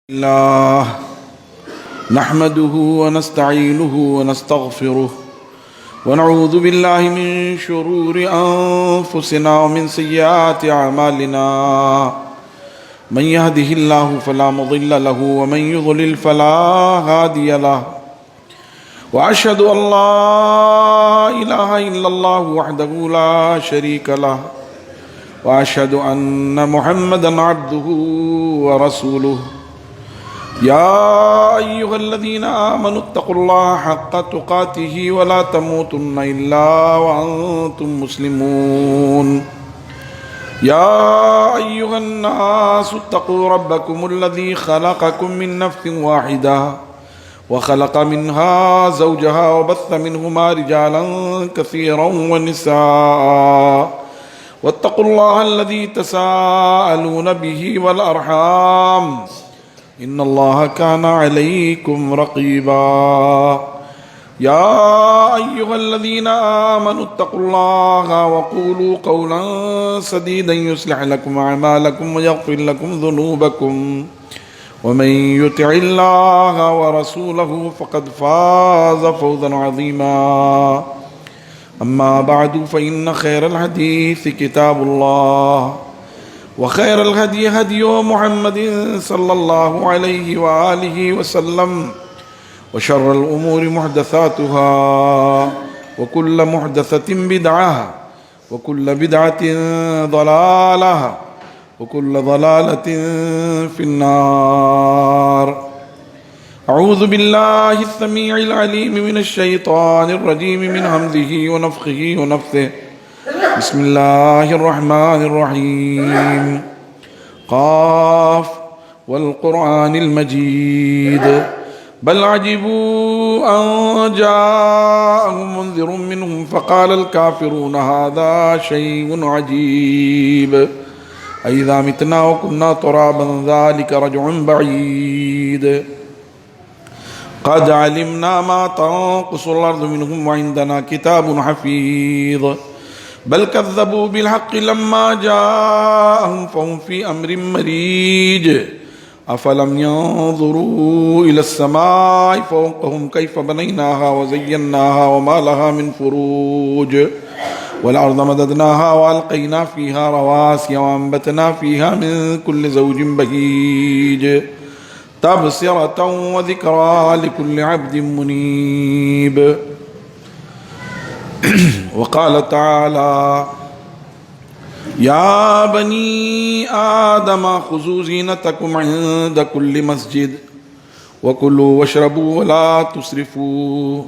الله نحمده ونستعينه ونستغفره ونعوذ بالله من شرور أنفسنا ومن سيئات أعمالنا من يهده الله فلا مضل له ومن يضلل فلا هادي له وأشهد أن لا إله إلا الله وحده لا شريك له وأشهد أن محمدا عبده ورسوله يا أيها الذين آمنوا اتقوا الله حق تقاته ولا تموتن إلا وأنتم مسلمون يا أيها الناس اتقوا ربكم الذي خلقكم من نفس واحدة وخلق منها زوجها وبث منهما رجالا كثيرا ونساء واتقوا الله الذي تساءلون به والأرحام إن الله كان عليكم رقيبا يا أيها الذين آمنوا اتقوا الله وقولوا قولا سديدا يصلح لكم أعمالكم ويغفر لكم ذنوبكم ومن يطع الله ورسوله فقد فاز فوزا عظيما أما بعد فإن خير الحديث كتاب الله وخير الهدي هدي محمد صلى الله عليه وآله وسلم وشر الأمور محدثاتها وكل محدثة بدعة وكل بدعة ضلالة وكل ضلالة في النار أعوذ بالله السميع العليم من الشيطان الرجيم من همزه ونفخه ونفثه بسم الله الرحمن الرحيم قاف والقرآن المجيد بل عجبوا أن جاءهم منذر منهم فقال الكافرون هذا شيء عجيب أإذا متنا وكنا ترابا ذلك رجع بعيد قد علمنا ما تنقص الأرض منهم وعندنا كتاب حفيظ بل كذبوا بالحق لما جاءهم فهم في أمر مريج أفلم ينظروا إلى السماء فوقهم كيف بنيناها وزيناها وما لها من فروج والأرض مددناها وألقينا فيها رواسي وأنبتنا فيها من كل زوج بهيج تبصرة وذكرى لكل عبد منيب وقال تعالى يا بني آدم خذوا زينتكم عند كل مسجد وكلوا واشربوا ولا تسرفوا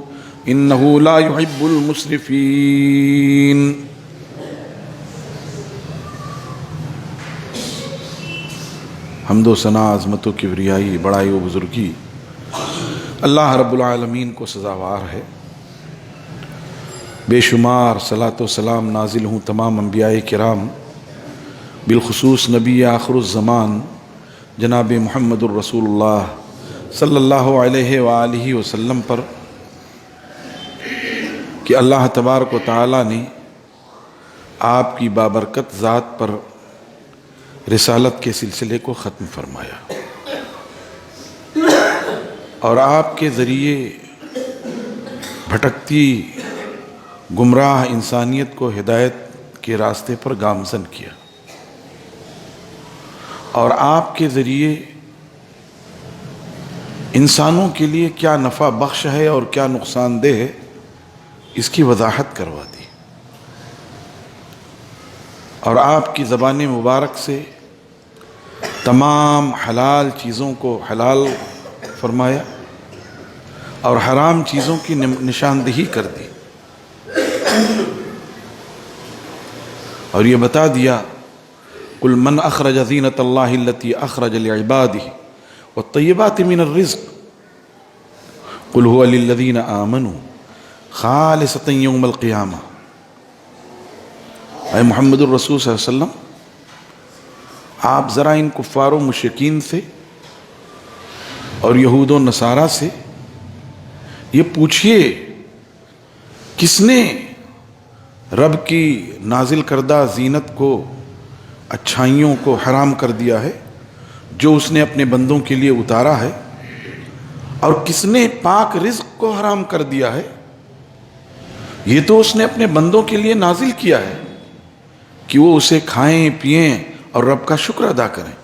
إنه لا يحب المسرفين حمد و ثنا عظمت و کبریائی بڑائی و بزرگی اللہ رب العالمین کو سزاوار ہے۔ بے شمار صلاۃ و سلام نازل ہوں تمام انبیاء کرام بالخصوص نبی آخر الزمان جناب محمد الرسول اللہ صلی اللہ علیہ وآلہ وسلم پر کہ اللہ تبارک و تعالی نے آپ کی بابرکت ذات پر رسالت کے سلسلے کو ختم فرمایا اور آپ کے ذریعے بھٹکتی گمراہ انسانیت کو ہدایت کے راستے پر گامزن کیا اور آپ کے ذریعے انسانوں کے لیے کیا نفع بخش ہے اور کیا نقصان دہ ہے اس کی وضاحت کروا دی اور آپ کی زبان مبارک سے تمام حلال چیزوں کو حلال فرمایا اور حرام چیزوں کی نشاندہی کر دی اور یہ بتا دیا قل من اخرج زینت اللہ التی اخرج لعبادہ والطیبات من الرزق قل هو للذین آمنوا خالصۃ یوم القیامہ۔ اے محمد الرسول صلی اللہ علیہ وسلم آپ ذرا ان کفار و مشرکین سے اور یہود و نصارہ سے یہ پوچھئے کس نے رب کی نازل کردہ زینت کو اچھائیوں کو حرام کر دیا ہے جو اس نے اپنے بندوں کے لیے اتارا ہے، اور کس نے پاک رزق کو حرام کر دیا ہے، یہ تو اس نے اپنے بندوں کے لیے نازل کیا ہے کہ وہ اسے کھائیں پئیں اور رب کا شکر ادا کریں،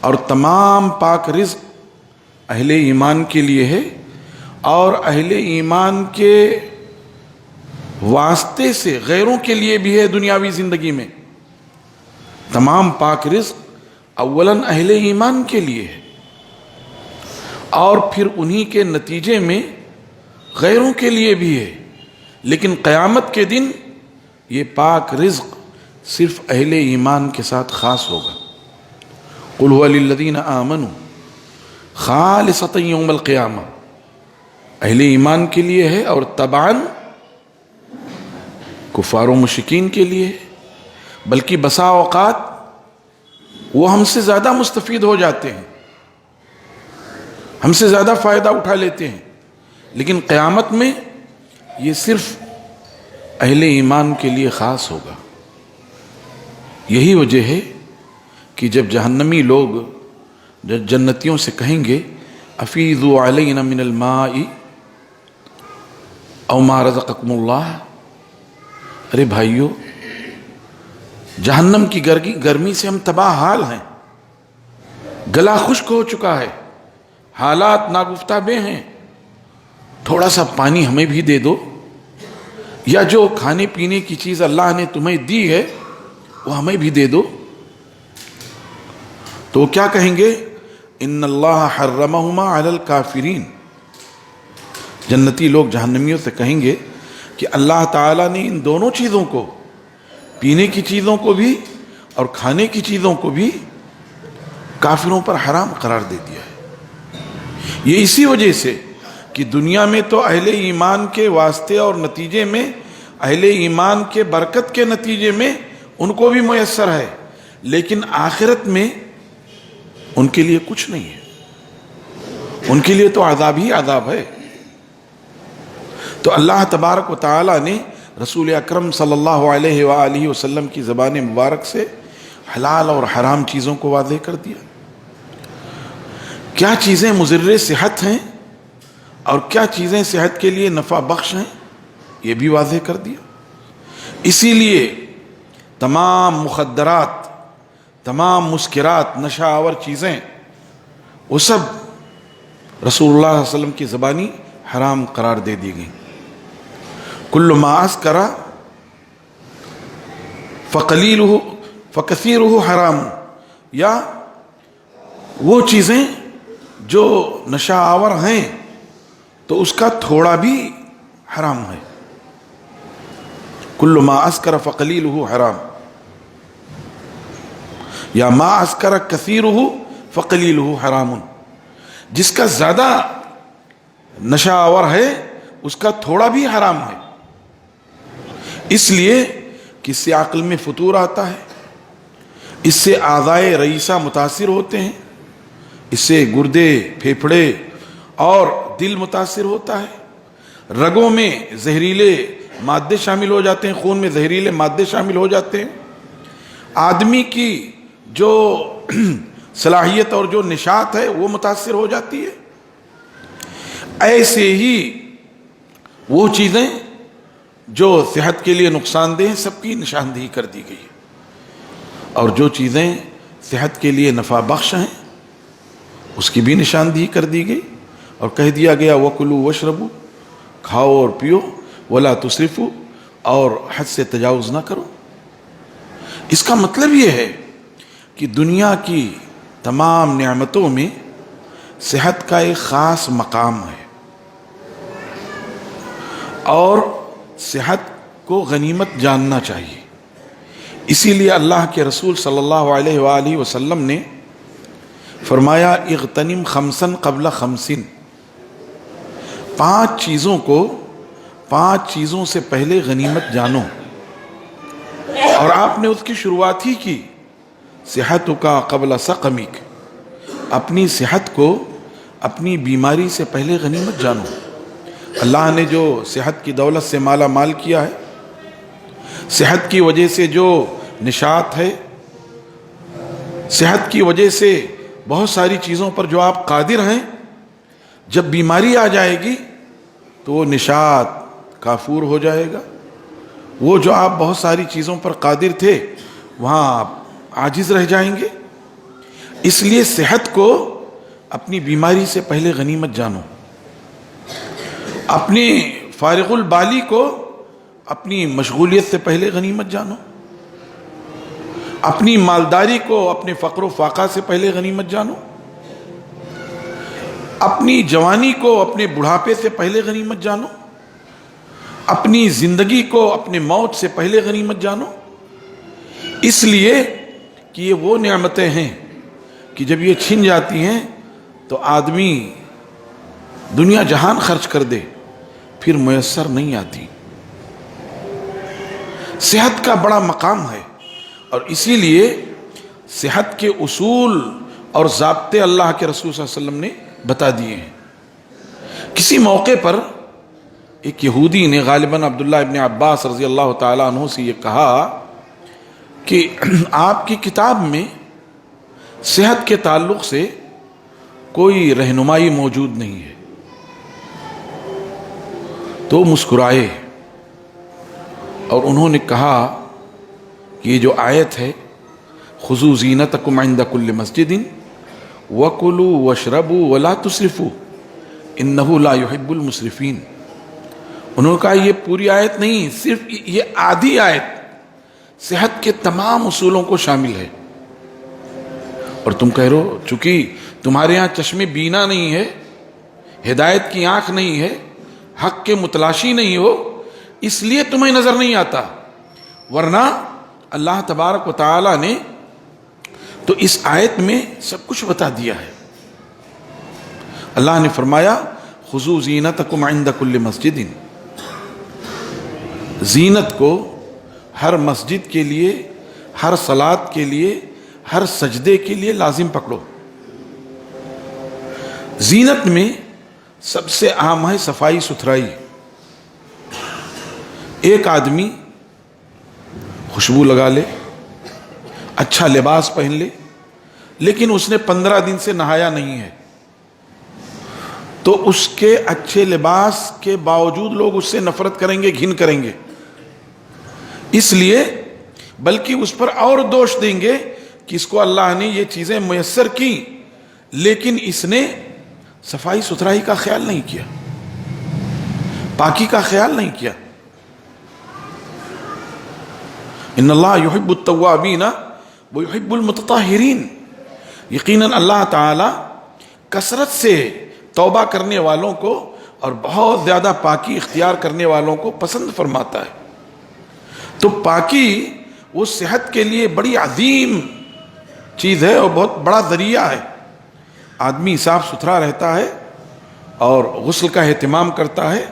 اور تمام پاک رزق اہل ایمان کے لیے ہے، اور اہل ایمان کے واسطے سے غیروں کے لیے بھی ہے دنیاوی زندگی میں۔ تمام پاک رزق اولاً اہل ایمان کے لیے ہے، اور پھر انہی کے نتیجے میں غیروں کے لیے بھی ہے، لیکن قیامت کے دن یہ پاک رزق صرف اہل ایمان کے ساتھ خاص ہوگا۔ قُلْ هُوَ لِلَّذِينَ آمَنُوا خَالِصَةً يَوْمَ الْقِيَامَةِ، اہل ایمان کے لیے ہے، اور تبعاً کفار و مشرکین کے لیے ہے، بلکہ بسا اوقات وہ ہم سے زیادہ مستفید ہو جاتے ہیں، ہم سے زیادہ فائدہ اٹھا لیتے ہیں، لیکن قیامت میں یہ صرف اہل ایمان کے لیے خاص ہوگا۔ یہی وجہ ہے کہ جب جہنمی لوگ جنتیوں سے کہیں گے افیضوا علینا من الماء او ما رزقکم اللہ، ارے بھائیو، جہنم کی گرمی سے ہم تباہ حال ہیں، گلا خشک ہو چکا ہے، حالات ناگفتہ بے ہیں، تھوڑا سا پانی ہمیں بھی دے دو، یا جو کھانے پینے کی چیز اللہ نے تمہیں دی ہے وہ ہمیں بھی دے دو۔ تو وہ کیا کہیں گے؟ ان اللہ حرمہما علی الکافرین، جنتی لوگ جہنمیوں سے کہیں گے کہ اللہ تعالیٰ نے ان دونوں چیزوں کو، پینے کی چیزوں کو بھی اور کھانے کی چیزوں کو بھی، کافروں پر حرام قرار دے دیا ہے۔ یہ اسی وجہ سے کہ دنیا میں تو اہل ایمان کے واسطے اور نتیجے میں، اہل ایمان کے برکت کے نتیجے میں ان کو بھی میسر ہے، لیکن آخرت میں ان کے لیے کچھ نہیں ہے، ان کے لیے تو عذاب ہی عذاب ہے۔ تو اللہ تبارک و تعالی نے رسول اکرم صلی اللہ علیہ وآلہ وسلم کی زبان مبارک سے حلال اور حرام چیزوں کو واضح کر دیا، کیا چیزیں مضر صحت ہیں اور کیا چیزیں صحت کے لیے نفع بخش ہیں، یہ بھی واضح کر دیا۔ اسی لیے تمام مخدرات، تمام مسکرات، نشہ آور چیزیں، وہ سب رسول اللہ صلی اللہ علیہ وسلم کی زبانی حرام قرار دے دی گئی۔ کل ما اسکر فقلیلہ فکثیرہ حرام، یا وہ چیزیں جو نشہ آور ہیں تو اس کا تھوڑا بھی حرام ہے۔ کل ما اسکر فقلیلہ حرام، یا ما اسکر کثیرہ فقلیلہ حرام، جس کا زیادہ نشہ آور ہے اس کا تھوڑا بھی حرام ہے، اس لیے کہ اس سے عقل میں فطور آتا ہے، اس سے اعضائے رئیسہ متاثر ہوتے ہیں، اس سے گردے، پھیپھڑے اور دل متاثر ہوتا ہے، رگوں میں زہریلے مادے شامل ہو جاتے ہیں، خون میں زہریلے مادے شامل ہو جاتے ہیں، آدمی کی جو صلاحیت اور جو نشاط ہے وہ متاثر ہو جاتی ہے۔ ایسے ہی وہ چیزیں جو صحت کے لیے نقصان دہ ہیں سب کی نشاندہی کر دی گئی، اور جو چیزیں صحت کے لیے نفع بخش ہیں اس کی بھی نشاندہی کر دی گئی، اور کہہ دیا گیا وَكُلُوا وَاشْرَبُوا، کھاؤ اور پیو، وَلَا تُسْرِفُوا، اور حد سے تجاوز نہ کرو۔ اس کا مطلب یہ ہے کہ دنیا کی تمام نعمتوں میں صحت کا ایک خاص مقام ہے، اور صحت کو غنیمت جاننا چاہیے۔ اسی لیے اللہ کے رسول صلی اللہ علیہ وآلہ وسلم نے فرمایا اغتنم خمسن قبل خمسن، 5 چیزوں کو 5 چیزوں سے پہلے غنیمت جانو، اور آپ نے اس کی شروعات ہی کی صحتک قبل سقمک، اپنی صحت کو اپنی بیماری سے پہلے غنیمت جانو۔ اللہ نے جو صحت کی دولت سے مالا مال کیا ہے، صحت کی وجہ سے جو نشاط ہے، صحت کی وجہ سے بہت ساری چیزوں پر جو آپ قادر ہیں، جب بیماری آ جائے گی تو وہ نشاط کافور ہو جائے گا. وہ جو آپ بہت ساری چیزوں پر قادر تھے وہاں آپ عاجز رہ جائیں گے. اس لیے صحت کو اپنی بیماری سے پہلے غنیمت جانو. اپنے فارغ البالی کو اپنی مشغولیت سے پہلے غنیمت جانو. اپنی مالداری کو اپنے فقر و فاقہ سے پہلے غنیمت جانو. اپنی جوانی کو اپنے بڑھاپے سے پہلے غنیمت جانو. اپنی زندگی کو اپنے موت سے پہلے غنیمت جانو. اس لیے کہ یہ وہ نعمتیں ہیں کہ جب یہ چھن جاتی ہیں تو آدمی دنیا جہان خرچ کر دے پھر میسر نہیں آتی. صحت کا بڑا مقام ہے، اور اسی لیے صحت کے اصول اور ضابطے اللہ کے رسول صلی اللہ علیہ وسلم نے بتا دیے ہیں. کسی موقع پر ایک یہودی نے غالباً عبداللہ ابن عباس رضی اللہ تعالیٰ عنہ سے یہ کہا کہ آپ کی کتاب میں صحت کے تعلق سے کوئی رہنمائی موجود نہیں ہے. تو مسکرائے اور انہوں نے کہا کہ یہ جو آیت ہے خذوا زینتکم عند کل مسجد وکلوا واشربوا ولا تسرفوا انہ لا یحب المسرفین. انہوں نے کہا یہ پوری آیت نہیں، صرف یہ آدھی آیت صحت کے تمام اصولوں کو شامل ہے. اور تم کہہ رہو چونکہ تمہارے ہاں چشم بینا نہیں ہے، ہدایت کی آنکھ نہیں ہے، حق کے متلاشی نہیں ہو، اس لیے تمہیں نظر نہیں آتا. ورنہ اللہ تبارک و تعالی نے تو اس آیت میں سب کچھ بتا دیا ہے. اللہ نے فرمایا خذوا زینتکم عند کل مسجد. زینت کو ہر مسجد کے لیے، ہر صلاۃ کے لیے، ہر سجدے کے لیے لازم پکڑو. زینت میں سب سے اہم ہے صفائی ستھرائی. ایک آدمی خوشبو لگا لے، اچھا لباس پہن لے، لیکن اس نے 15 دن سے نہایا نہیں ہے، تو اس کے اچھے لباس کے باوجود لوگ اس سے نفرت کریں گے، گھن کریں گے. اس لیے بلکہ اس پر اور دوش دیں گے کہ اس کو اللہ نے یہ چیزیں میسر کی لیکن اس نے صفائی ستھرائی کا خیال نہیں کیا، پاکی کا خیال نہیں کیا. ان اللہ یحب التوابین ویحب المتطہرین. یقیناً اللہ تعالی کثرت سے توبہ کرنے والوں کو اور بہت زیادہ پاکی اختیار کرنے والوں کو پسند فرماتا ہے. تو پاکی وہ صحت کے لیے بڑی عظیم چیز ہے اور بہت بڑا ذریعہ ہے. آدمی صاف ستھرا رہتا ہے اور غسل کا اہتمام کرتا ہے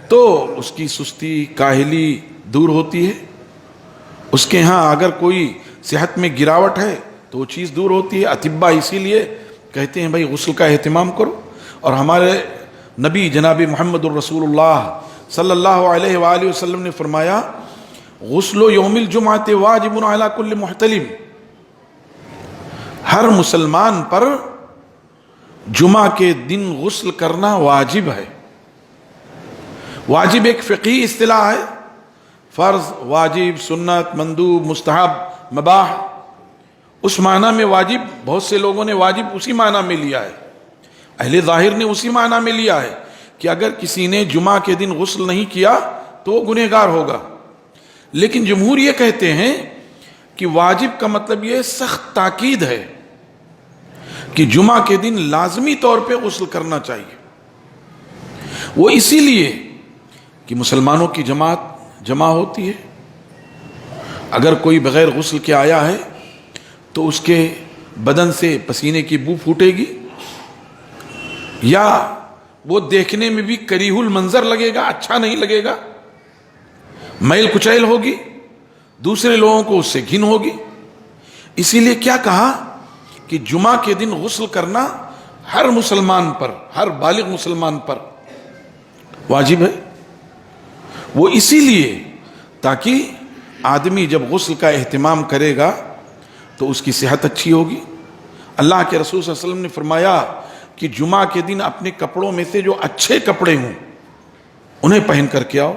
تو اس کی سستی کاہلی دور ہوتی ہے. اس کے ہاں اگر کوئی صحت میں گراوٹ ہے تو وہ چیز دور ہوتی ہے. اطباء اسی لیے کہتے ہیں بھائی غسل کا اہتمام کرو. اور ہمارے نبی جناب محمد الرسول اللہ صلی اللہ علیہ وآلہ وسلم نے فرمایا غسل یوم الجمعۃ واجب علی کل محتلم. ہر مسلمان پر جمعہ کے دن غسل کرنا واجب ہے. واجب ایک فقہی اصطلاح ہے. فرض، واجب، سنت، مندوب، مستحب، مباح. اس معنی میں واجب بہت سے لوگوں نے واجب اسی معنی میں لیا ہے. اہل ظاہر نے اسی معنی میں لیا ہے کہ اگر کسی نے جمعہ کے دن غسل نہیں کیا تو وہ گنہگار ہوگا. لیکن جمہور یہ کہتے ہیں کہ واجب کا مطلب یہ سخت تاکید ہے کہ جمعہ کے دن لازمی طور پہ غسل کرنا چاہیے. وہ اسی لیے کہ مسلمانوں کی جماعت جمع ہوتی ہے. اگر کوئی بغیر غسل کے آیا ہے تو اس کے بدن سے پسینے کی بو پھوٹے گی، یا وہ دیکھنے میں بھی کریہ المنظر لگے گا، اچھا نہیں لگے گا، میل کچیل ہوگی، دوسرے لوگوں کو اس سے گھن ہوگی. اسی لیے کیا کہا کہ جمعہ کے دن غسل کرنا ہر مسلمان پر، ہر بالغ مسلمان پر واجب ہے. وہ اسی لیے تاکہ آدمی جب غسل کا اہتمام کرے گا تو اس کی صحت اچھی ہوگی، اللہ کے رسول صلی اللہ علیہ وسلم نے فرمایا کہ جمعہ کے دن اپنے کپڑوں میں سے جو اچھے کپڑے ہوں انہیں پہن کر کے آؤ.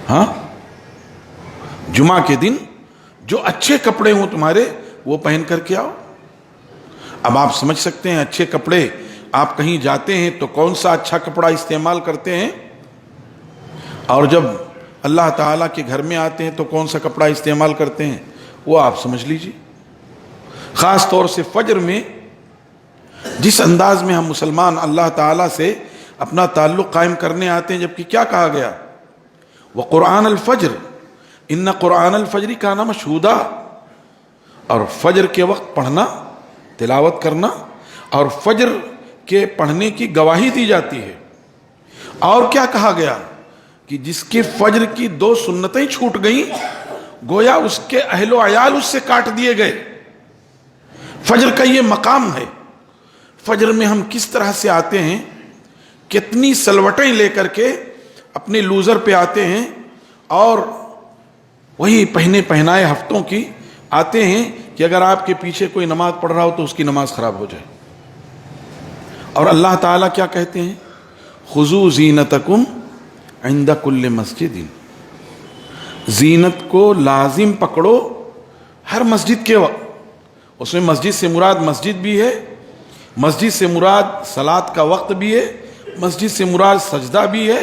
ہاں، جمعہ کے دن جو اچھے کپڑے ہوں تمہارے وہ پہن کر کے آؤ. اب آپ سمجھ سکتے ہیں اچھے کپڑے، آپ کہیں جاتے ہیں تو کون سا اچھا کپڑا استعمال کرتے ہیں، اور جب اللہ تعالیٰ کے گھر میں آتے ہیں تو کون سا کپڑا استعمال کرتے ہیں، وہ آپ سمجھ لیجیے. خاص طور سے فجر میں جس انداز میں ہم مسلمان اللہ تعالیٰ سے اپنا تعلق قائم کرنے آتے ہیں، جبکہ کیا کہا گیا، وَقُرْآنَ الْفَجْرِ إِنَّ قُرْآنَ الْفَجْرِ كَانَ مَشْهُودًا، اور فجر کے وقت پڑھنا، تلاوت کرنا، اور فجر کے پڑھنے کی گواہی دی جاتی ہے. اور کیا کہا گیا کہ جس کے فجر کی 2 سنتیں چھوٹ گئیں گویا اس کے اہل و عیال اس سے کاٹ دیے گئے. فجر کا یہ مقام ہے. فجر میں ہم کس طرح سے آتے ہیں، کتنی سلوٹیں لے کر کے اپنے لوزر پہ آتے ہیں، اور وہی پہنے پہنائے ہفتوں کی آتے ہیں کہ اگر آپ کے پیچھے کوئی نماز پڑھ رہا ہو تو اس کی نماز خراب ہو جائے. اور اللہ تعالیٰ کیا کہتے ہیں، خُذُوا زِینَتَکُمْ عِندَ کُلِّ مَسْجِدٍ، زینت کو لازم پکڑو ہر مسجد کے وقت. اس میں مسجد سے مراد مسجد بھی ہے، مسجد سے مراد صلاۃ کا وقت بھی ہے، مسجد سے مراد سجدہ بھی ہے،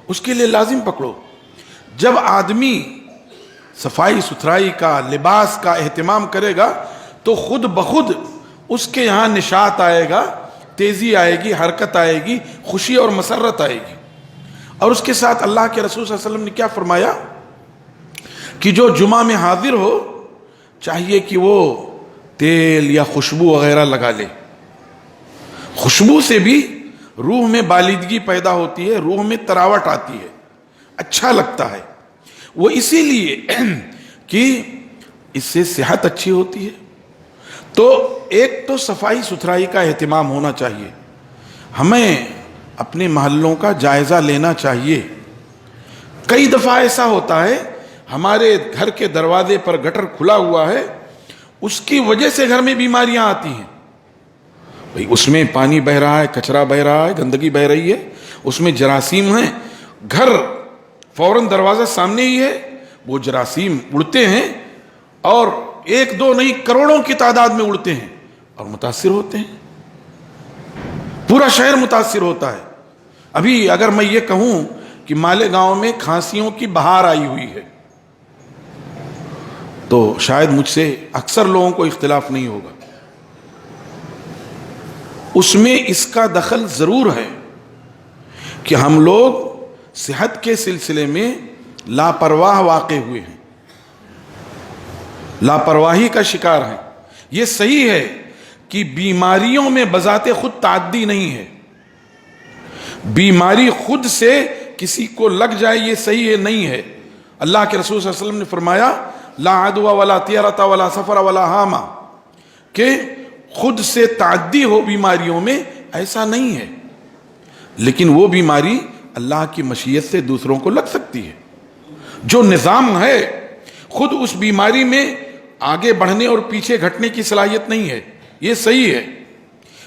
اس کے لیے لازم پکڑو. جب آدمی صفائی ستھرائی کا، لباس کا اہتمام کرے گا تو خود بخود اس کے یہاں نشاط آئے گا، تیزی آئے گی، حرکت آئے گی، خوشی اور مسرت آئے گی. اور اس کے ساتھ اللہ کے رسول صلی اللہ علیہ وسلم نے کیا فرمایا کہ جو جمعہ میں حاضر ہو چاہیے کہ وہ تیل یا خوشبو وغیرہ لگا لے. خوشبو سے بھی روح میں بالیدگی پیدا ہوتی ہے، روح میں تراوٹ آتی ہے، اچھا لگتا ہے. وہ اسی لیے کہ اس سے صحت اچھی ہوتی ہے. تو ایک تو صفائی ستھرائی کا اہتمام ہونا چاہیے. ہمیں اپنے محلوں کا جائزہ لینا چاہیے. کئی دفعہ ایسا ہوتا ہے ہمارے گھر کے دروازے پر گٹر کھلا ہوا ہے، اس کی وجہ سے گھر میں بیماریاں آتی ہیں. بھئی اس میں پانی بہ رہا ہے، کچرا بہ رہا ہے، گندگی بہ رہی ہے، اس میں جراثیم ہیں، گھر فوراً دروازہ سامنے ہی ہے، وہ جراثیم اڑتے ہیں، اور 1 2 نہیں کروڑوں کی تعداد میں اڑتے ہیں اور متاثر ہوتے ہیں. پورا شہر متاثر ہوتا ہے. ابھی اگر میں یہ کہوں کہ مالیگاؤں میں کھانسیوں کی بہار آئی ہوئی ہے تو شاید مجھ سے اکثر لوگوں کو اختلاف نہیں ہوگا. اس میں اس کا دخل ضرور ہے کہ ہم لوگ صحت کے سلسلے میں لاپرواہ واقع ہوئے ہیں، لاپرواہی کا شکار ہیں. یہ صحیح ہے کہ بیماریوں میں بذات خود تعدی نہیں ہے، بیماری خود سے کسی کو لگ جائے یہ صحیح ہے نہیں ہے. اللہ کے رسول صلی اللہ علیہ وسلم نے فرمایا لا عدوى ولا طیرۃ ولا سفر ولا حامہ، کہ خود سے تعدی ہو بیماریوں میں، ایسا نہیں ہے. لیکن وہ بیماری اللہ کی مشیت سے دوسروں کو لگ سکتی ہے. جو نظام ہے خود اس بیماری میں آگے بڑھنے اور پیچھے گھٹنے کی صلاحیت نہیں ہے، یہ صحیح ہے.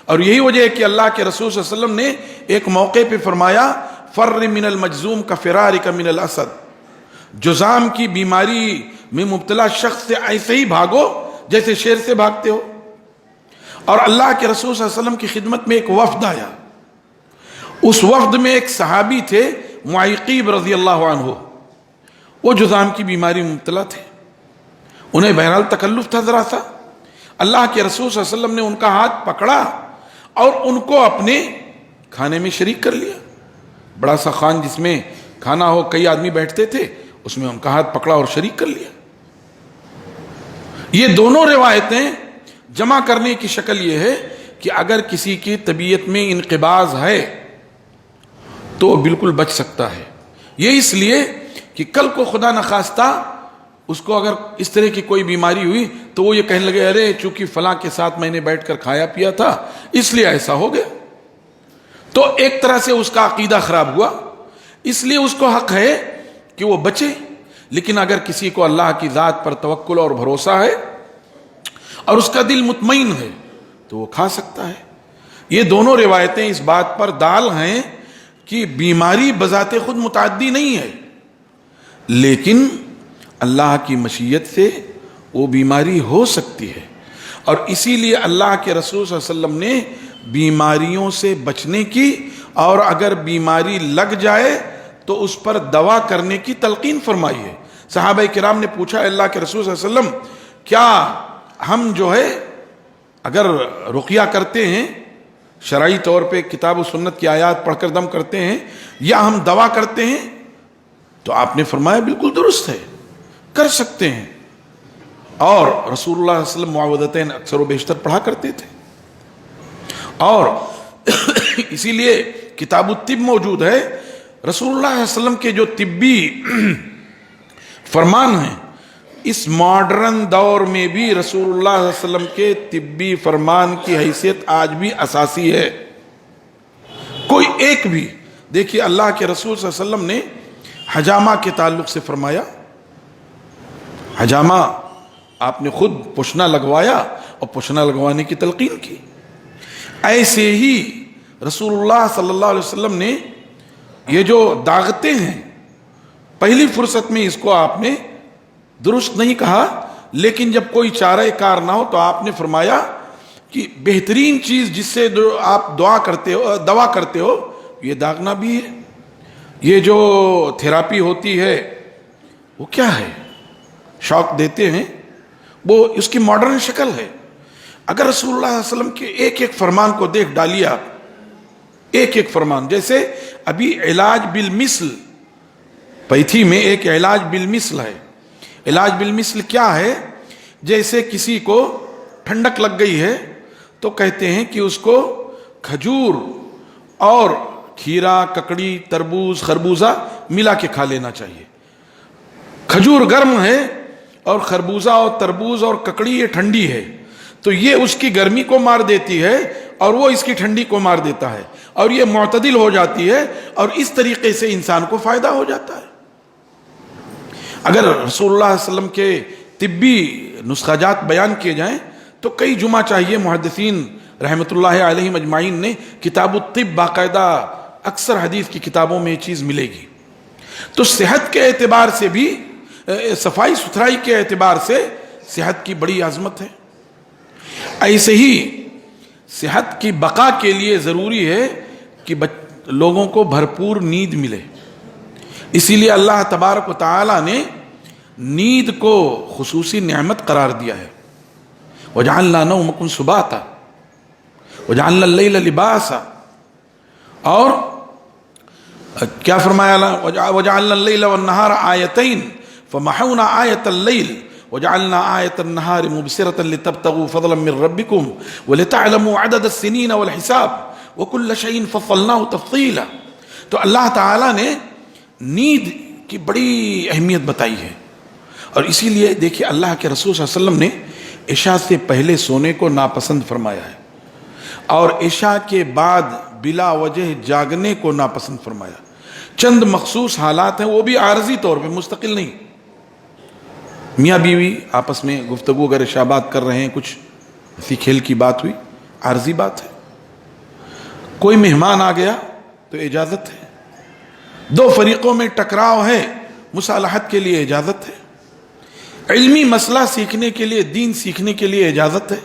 اور یہی وجہ ہے کہ اللہ کے رسول صلی اللہ علیہ وسلم نے ایک موقع پہ فرمایا فر من المجذوم کا فرارک من الاسد، جذام کی بیماری میں مبتلا شخص سے ایسے ہی بھاگو جیسے شیر سے بھاگتے ہو. اور اللہ کے رسول صلی اللہ علیہ وسلم کی خدمت میں ایک وفد آیا. اس وفد میں ایک صحابی تھے معیقیب رضی اللہ عنہ، وہ جذام کی بیماری میں مبتلا تھے. انہیں بہرحال تکلف تھا ذرا سا. اللہ کے رسول صلی اللہ علیہ وسلم نے ان کا ہاتھ پکڑا اور ان کو اپنے کھانے میں شریک کر لیا. بڑا سا خان جس میں کھانا ہو، کئی آدمی بیٹھتے تھے، اس میں ان کا ہاتھ پکڑا اور شریک کر لیا. یہ دونوں روایتیں جمع کرنے کی شکل یہ ہے کہ اگر کسی کی طبیعت میں انقباض ہے تو بالکل بچ سکتا ہے. یہ اس لیے کہ کل کو خدا نخواستہ اس کو اگر اس طرح کی کوئی بیماری ہوئی تو وہ یہ کہنے لگے ارے چونکہ فلاں کے ساتھ میں نے بیٹھ کر کھایا پیا تھا اس لیے ایسا ہو گیا. تو ایک طرح سے اس کا عقیدہ خراب ہوا. اس لیے اس کو حق ہے کہ وہ بچے. لیکن اگر کسی کو اللہ کی ذات پر توکل اور بھروسہ ہے اور اس کا دل مطمئن ہے تو وہ کھا سکتا ہے۔ یہ دونوں روایتیں اس بات پر دال ہیں کہ بیماری بذات خود متعدی نہیں ہے، لیکن اللہ کی مشیت سے وہ بیماری ہو سکتی ہے، اور اسی لیے اللہ کے رسول صلی اللہ علیہ وسلم نے بیماریوں سے بچنے کی اور اگر بیماری لگ جائے تو اس پر دوا کرنے کی تلقین فرمائی ہے۔ صحابہ کرام نے پوچھا اللہ کے رسول صلی اللہ علیہ وسلم کیا ہم جو ہے اگر رقیہ کرتے ہیں شرعی طور پہ کتاب و سنت کی آیات پڑھ کر دم کرتے ہیں یا ہم دوا کرتے ہیں؟ تو آپ نے فرمایا بالکل درست ہے، کر سکتے ہیں، اور رسول اللہ صلی اللہ علیہ وسلم معوذتین اکثر و بیشتر پڑھا کرتے تھے، اور اسی لیے کتاب الطب موجود ہے۔ رسول اللہ صلی اللہ علیہ وسلم کے جو طبی فرمان ہیں، اس ماڈرن دور میں بھی رسول اللہ صلی اللہ علیہ وسلم کے طبی فرمان کی حیثیت آج بھی اساسی ہے۔ کوئی ایک بھی دیکھیے اللہ کے رسول صلی اللہ علیہ وسلم نے حجامہ کے تعلق سے فرمایا، حجامہ آپ نے خود پوچھنا لگوایا اور پوچھنا لگوانے کی تلقین کی۔ ایسے ہی رسول اللہ صلی اللہ علیہ وسلم نے یہ جو داغتے ہیں پہلی فرصت میں اس کو آپ نے درست نہیں کہا، لیکن جب کوئی چارہ کار نہ ہو تو آپ نے فرمایا کہ بہترین چیز جس سے آپ دوا کرتے ہو یہ داغنا بھی ہے۔ یہ جو تھراپی ہوتی ہے وہ کیا ہے، شوق دیتے ہیں، وہ اس کی ماڈرن شکل ہے۔ اگر رسول اللہ صلی اللہ علیہ وسلم کے ایک ایک فرمان کو دیکھ ڈالیے آپ، ایک ایک فرمان، جیسے ابھی علاج بالمثل پیتھی میں ایک علاج بالمثل ہے۔ علاج بالمثل کیا ہے؟ جیسے کسی کو ٹھنڈک لگ گئی ہے تو کہتے ہیں کہ اس کو کھجور اور کھیرا، ککڑی، تربوز، خربوزہ ملا کے کھا لینا چاہیے۔ کھجور گرم ہے اور خربوزہ اور تربوز اور ککڑی یہ ٹھنڈی ہے، تو یہ اس کی گرمی کو مار دیتی ہے اور وہ اس کی ٹھنڈی کو مار دیتا ہے، اور یہ معتدل ہو جاتی ہے، اور اس طریقے سے انسان کو فائدہ ہو جاتا ہے۔ اگر رسول اللہ صلی اللہ علیہ وسلم کے طبی نسخہ جات بیان کیے جائیں تو کئی جمعہ چاہیے، محدثین رحمۃ اللہ علیہم اجمعین نے کتاب الطب باقاعدہ اکثر حدیث کی کتابوں میں یہ چیز ملے گی۔ تو صحت کے اعتبار سے بھی، صفائی ستھرائی کے اعتبار سے صحت کی بڑی عظمت ہے۔ ایسے ہی صحت کی بقا کے لیے ضروری ہے کہ لوگوں کو بھرپور نیند ملے، اسی لیے اللہ تبارک و تعالی نے نیند کو خصوصی نعمت قرار دیا ہے۔ وَجَعَلْنَا نَوْمَكُمْ سُبَاتًا وَجَعَلْنَا اللَّيْلَ لِبَاسًا، اور کیا فرمایا اللہ؟ وَجَعَلْنَا اللَّيْلَ وَالنَّهَارَ آیَتَيْنِ فَمَحَوْنَا آیَةَ اللَّيْلِ وَجَعَلْنَا آیَةَ النَّهَارِ مُبْصِرَةً لِتَبْتَغُوا فَضْلًا مِّن رَّبِّكُمْ وَلِتَعْلَمُوا عَدَدَ السِّنِينَ وَالْحِسَابَ وَكُلَّ شَيْءٍ فَصَّلْنَاهُ تَفْصِيلًا۔ تو اللہ تعالیٰ نے نیند کی بڑی اہمیت بتائی ہے، اور اسی لیے دیکھیے اللہ کے رسول صلی اللہ علیہ وسلم نے عشاء سے پہلے سونے کو ناپسند فرمایا ہے، اور عشاء کے بعد بلا وجہ جاگنے کو ناپسند فرمایا۔ چند مخصوص حالات ہیں، وہ بھی عارضی طور پہ، مستقل نہیں۔ میاں بیوی آپس میں گفتگو اگر عشاء بعد کر رہے ہیں، کچھ اسی کھیل کی بات ہوئی، عارضی بات ہے۔ کوئی مہمان آ گیا تو اجازت ہے، دو فریقوں میں ٹکراؤ ہے، مصالحت کے لیے اجازت ہے، علمی مسئلہ سیکھنے کے لیے، دین سیکھنے کے لیے اجازت ہے۔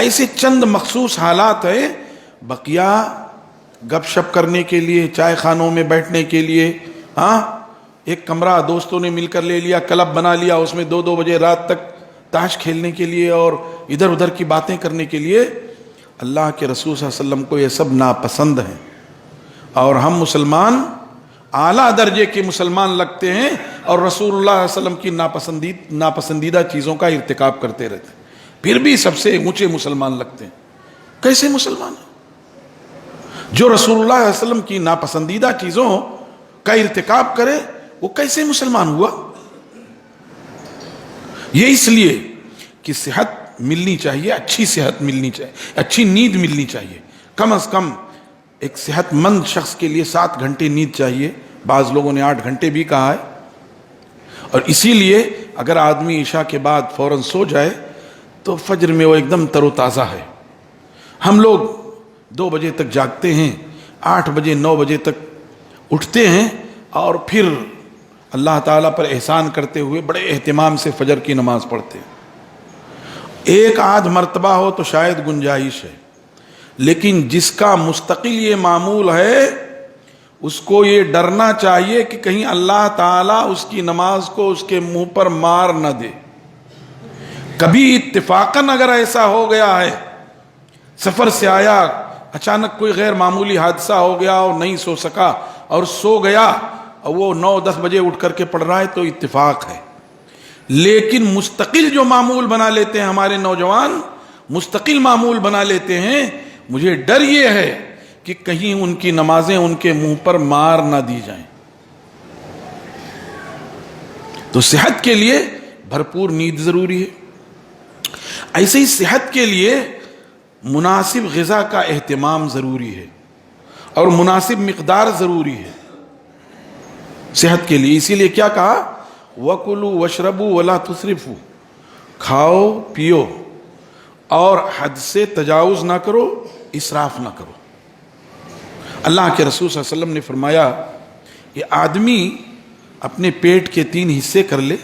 ایسے چند مخصوص حالات ہیں، بقیہ گپ شپ کرنے کے لیے، چائے خانوں میں بیٹھنے کے لیے، ایک کمرہ دوستوں نے مل کر لے لیا، کلب بنا لیا، اس میں 2 بجے رات تک تاش کھیلنے کے لیے اور ادھر ادھر کی باتیں کرنے کے لیے، اللہ کے رسول صلی اللہ علیہ وسلم کو یہ سب ناپسند ہیں، اور ہم مسلمان اعلیٰ درجے کے مسلمان لگتے ہیں اور رسول اللہ صلی اللہ علیہ وسلم کی ناپسندیدہ چیزوں کا ارتکاب کرتے رہتے ہیں، پھر بھی سب سے اونچے مسلمان لگتے ہیں۔ کیسے مسلمان ہیں؟ جو رسول اللہ صلی اللہ علیہ وسلم کی ناپسندیدہ چیزوں کا ارتکاب کرے وہ کیسے مسلمان ہوا؟ یہ اس لیے کہ صحت ملنی چاہیے، اچھی صحت ملنی چاہیے، اچھی نیند ملنی چاہیے۔ کم از کم ایک صحت مند شخص کے لیے 7 گھنٹے نیند چاہیے، بعض لوگوں نے 8 گھنٹے بھی کہا ہے، اور اسی لیے اگر آدمی عشاء کے بعد فوراً سو جائے تو فجر میں وہ ایک دم تر و تازہ ہے. ہم لوگ 2 بجے تک جاگتے ہیں، 8 بجے 9 بجے تک اٹھتے ہیں اور پھر اللہ تعالیٰ پر احسان کرتے ہوئے بڑے اہتمام سے فجر کی نماز پڑھتے ہیں. ایک آدھ مرتبہ ہو تو شاید گنجائش ہے، لیکن جس کا مستقل یہ معمول ہے اس کو یہ ڈرنا چاہیے کہ کہیں اللہ تعالیٰ اس کی نماز کو اس کے منہ پر مار نہ دے. کبھی اتفاقاً اگر ایسا ہو گیا ہے، سفر سے آیا، اچانک کوئی غیر معمولی حادثہ ہو گیا اور نہیں سو سکا اور سو گیا اور وہ 9-10 بجے اٹھ کر کے پڑھ رہا ہے تو اتفاق ہے. لیکن مستقل جو معمول بنا لیتے ہیں ہمارے نوجوان، مستقل معمول بنا لیتے ہیں، مجھے ڈر یہ ہے کہ کہیں ان کی نمازیں ان کے منہ پر مار نہ دی جائیں. تو صحت کے لیے بھرپور نیند ضروری ہے. ایسے ہی صحت کے لیے مناسب غذا کا اہتمام ضروری ہے اور مناسب مقدار ضروری ہے صحت کے لیے. اسی لیے کیا کہا؟ وَكُلُوا وَاشْرَبُوا وَلَا تُسْرِفُوا، کھاؤ پیو اور حد سے تجاوز نہ کرو، اسراف نہ کرو. اللہ کے رسول صلی اللہ علیہ وسلم نے فرمایا کہ آدمی اپنے پیٹ کے 3 حصے کر لے،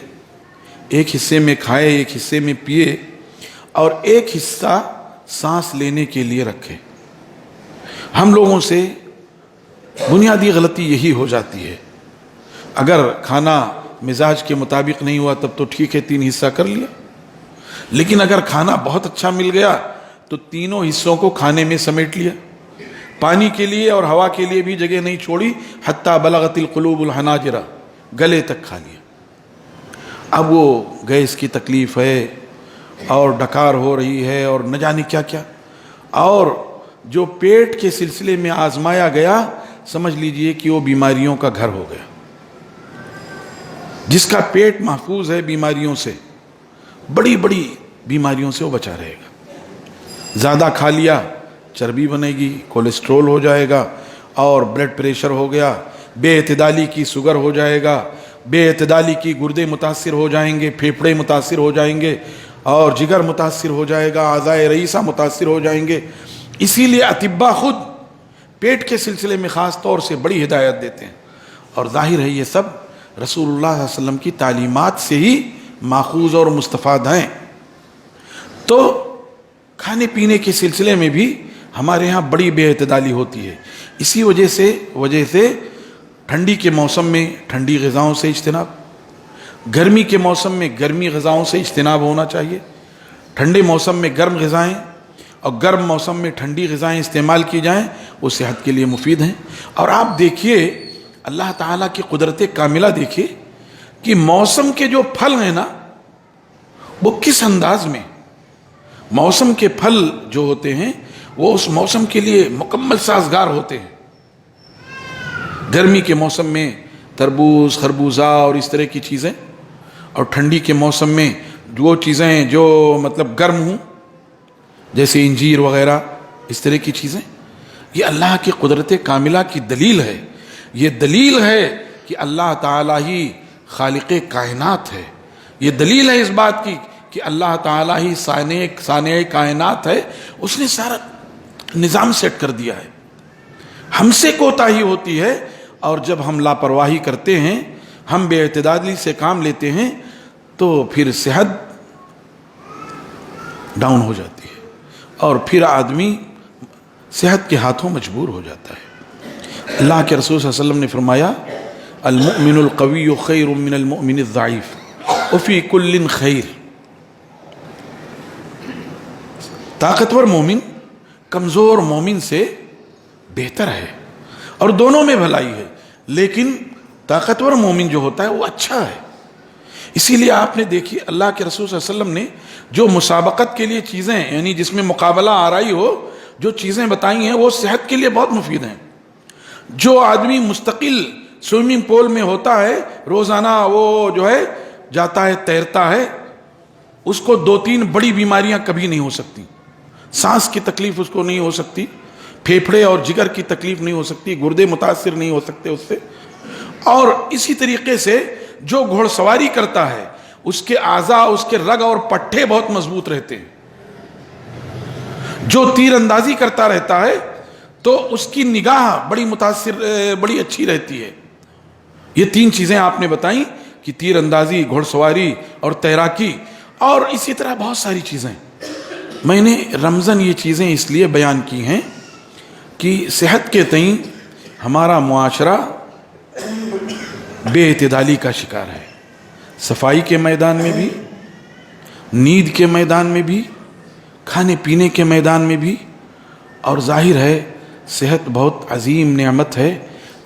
ایک حصے میں کھائے، ایک حصے میں پیے اور ایک حصہ سانس لینے کے لیے رکھے. ہم لوگوں سے بنیادی غلطی یہی ہو جاتی ہے، اگر کھانا مزاج کے مطابق نہیں ہوا تب تو ٹھیک ہے 3 حصہ کر لیا، لیکن اگر کھانا بہت اچھا مل گیا تو تینوں حصوں کو کھانے میں سمیٹ لیا. پانی کے لیے اور ہوا کے لیے بھی جگہ نہیں چھوڑی، حتیٰ بلغت القلوب الحناجر، گلے تک کھا لیا. اب وہ گیس کی تکلیف ہے اور ڈکار ہو رہی ہے اور نہ جانے کیا کیا، اور جو پیٹ کے سلسلے میں آزمایا گیا سمجھ لیجئے کہ وہ بیماریوں کا گھر ہو گیا. جس کا پیٹ محفوظ ہے بیماریوں سے، بڑی بڑی بیماریوں سے وہ بچا رہے گا. زیادہ کھا لیا چربی بنے گی، کولیسٹرول ہو جائے گا اور بلڈ پریشر ہو گیا، بے اعتدالی کی شوگر ہو جائے گا، بے اعتدالی کی گردے متاثر ہو جائیں گے، پھیپھڑے متاثر ہو جائیں گے اور جگر متاثر ہو جائے گا، اعضائے رئیسہ متاثر ہو جائیں گے. اسی لیے اطباء خود پیٹ کے سلسلے میں خاص طور سے بڑی ہدایت دیتے ہیں، اور ظاہر ہے یہ سب رسول اللہ صلی اللہ علیہ وسلم کی تعلیمات سے ہی ماخوذ اور مستفاد ہیں. تو کھانے پینے کے سلسلے میں بھی ہمارے ہاں بڑی بے اعتدالی ہوتی ہے. اسی وجہ سے ٹھنڈی کے موسم میں ٹھنڈی غذاؤں سے اجتناب، گرمی کے موسم میں گرمی غذاؤں سے اجتناب ہونا چاہیے. ٹھنڈے موسم میں گرم غذائیں اور گرم موسم میں ٹھنڈی غذائیں استعمال کی جائیں، وہ صحت کے لیے مفید ہیں. اور آپ دیکھیے اللہ تعالیٰ کی قدرت کاملہ دیکھیے کہ موسم کے جو پھل ہیں نا وہ کس انداز میں، موسم کے پھل جو ہوتے ہیں وہ اس موسم کے لیے مکمل سازگار ہوتے ہیں. گرمی کے موسم میں تربوز، خربوزہ اور اس طرح کی چیزیں، اور ٹھنڈی کے موسم میں وہ چیزیں جو مطلب گرم ہوں جیسے انجیر وغیرہ، اس طرح کی چیزیں. یہ اللہ کی قدرت کاملہ کی دلیل ہے. یہ دلیل ہے کہ اللہ تعالیٰ ہی خالق کائنات ہے. یہ دلیل ہے اس بات کی کہ اللہ تعالیٰ ہی صانع کائنات ہے. اس نے سارا نظام سیٹ کر دیا ہے. ہم سے کوتاہی ہوتی ہے اور جب ہم لاپرواہی کرتے ہیں، ہم بے اعتدالی سے کام لیتے ہیں تو پھر صحت ڈاؤن ہو جاتی ہے اور پھر آدمی صحت کے ہاتھوں مجبور ہو جاتا ہے. اللہ کے رسول صلی اللہ علیہ وسلم نے فرمایا المؤمن القوی خیر من المؤمن الضعیف وفی کل خیر. طاقتور مومن کمزور مومن سے بہتر ہے اور دونوں میں بھلائی ہے، لیکن طاقتور مومن جو ہوتا ہے وہ اچھا ہے. اسی لیے آپ نے دیکھی اللہ کے رسول صلی اللہ علیہ وسلم نے جو مسابقت کے لیے چیزیں، یعنی جس میں مقابلہ آرائی ہو، جو چیزیں بتائی ہیں وہ صحت کے لیے بہت مفید ہیں. جو آدمی مستقل سوئمنگ پول میں ہوتا ہے، روزانہ وہ جو ہے جاتا ہے تیرتا ہے، اس کو 2-3 بڑی بیماریاں کبھی نہیں ہو سکتی. سانس کی تکلیف اس کو نہیں ہو سکتی، پھیپھڑے اور جگر کی تکلیف نہیں ہو سکتی، گردے متاثر نہیں ہو سکتے اس سے. اور اسی طریقے سے جو گھوڑ سواری کرتا ہے اس کے اعضاء، اس کے رگ اور پٹھے بہت مضبوط رہتے ہیں. جو تیر اندازی کرتا رہتا ہے تو اس کی نگاہ بڑی اچھی رہتی ہے. یہ 3 چیزیں آپ نے بتائیں کہ تیر اندازی، گھوڑ سواری اور تیراکی، اور اسی طرح بہت ساری چیزیں. میں نے رمضان یہ چیزیں اس لیے بیان کی ہیں کہ صحت کے تئیں ہمارا معاشرہ بے اعتدالی کا شکار ہے، صفائی کے میدان میں بھی، نیند کے میدان میں بھی، کھانے پینے کے میدان میں بھی. اور ظاہر ہے صحت بہت عظیم نعمت ہے،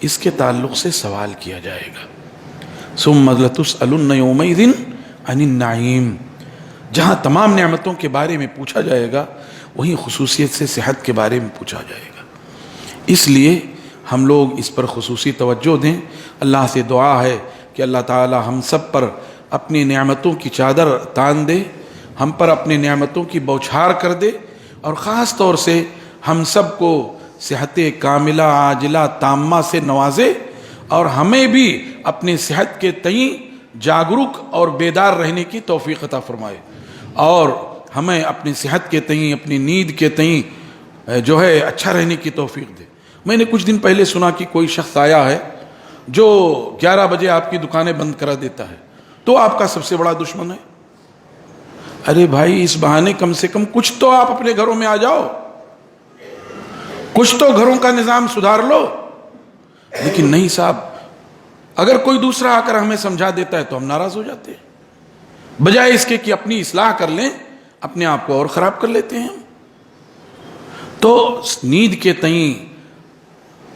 اس کے تعلق سے سوال کیا جائے گا. ثم لتسألن یومئذ عن النعیم. جہاں تمام نعمتوں کے بارے میں پوچھا جائے گا وہیں خصوصیت سے صحت کے بارے میں پوچھا جائے گا. اس لیے ہم لوگ اس پر خصوصی توجہ دیں. اللہ سے دعا ہے کہ اللہ تعالی ہم سب پر اپنی نعمتوں کی چادر تان دے، ہم پر اپنی نعمتوں کی بوچھار کر دے، اور خاص طور سے ہم سب کو صحت کاملہ عاجلہ تامہ سے نوازے، اور ہمیں بھی اپنی صحت کے تئیں جاگرک اور بیدار رہنے کی توفیق عطا فرمائے، اور ہمیں اپنی صحت کے تئیں، اپنی نیند کے تئیں جو ہے اچھا رہنے کی توفیق دے. میں نے کچھ دن پہلے سنا کہ کوئی شخص آیا ہے جو 11 بجے آپ کی دکانیں بند کرا دیتا ہے، تو آپ کا سب سے بڑا دشمن ہے. ارے بھائی، اس بہانے کم سے کم کچھ تو آپ اپنے گھروں میں آ جاؤ، کچھ تو گھروں کا نظام سدھار لو. لیکن نہیں صاحب، اگر کوئی دوسرا آ کر ہمیں سمجھا دیتا ہے تو ہم ناراض ہو جاتے ہیں، بجائے اس کے کہ اپنی اصلاح کر لیں، اپنے آپ کو اور خراب کر لیتے ہیں. تو نیند کے تئیں،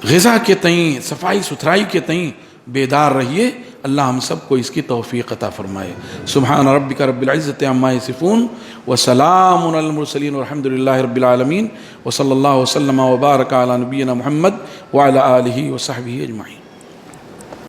غذا کے تئیں، صفائی ستھرائی کے تئیں بیدار رہیے. اللہ ہم سب کو اس کی توفیق عطا فرمائے. سبحان ربک رب العزت عما یصفون وسلام علی المرسلین والحمد للہ رب العالمین، وصلی اللہ وسلم وبارک علی نبینا محمد وعلی آلہ وصحبہ اجمعین.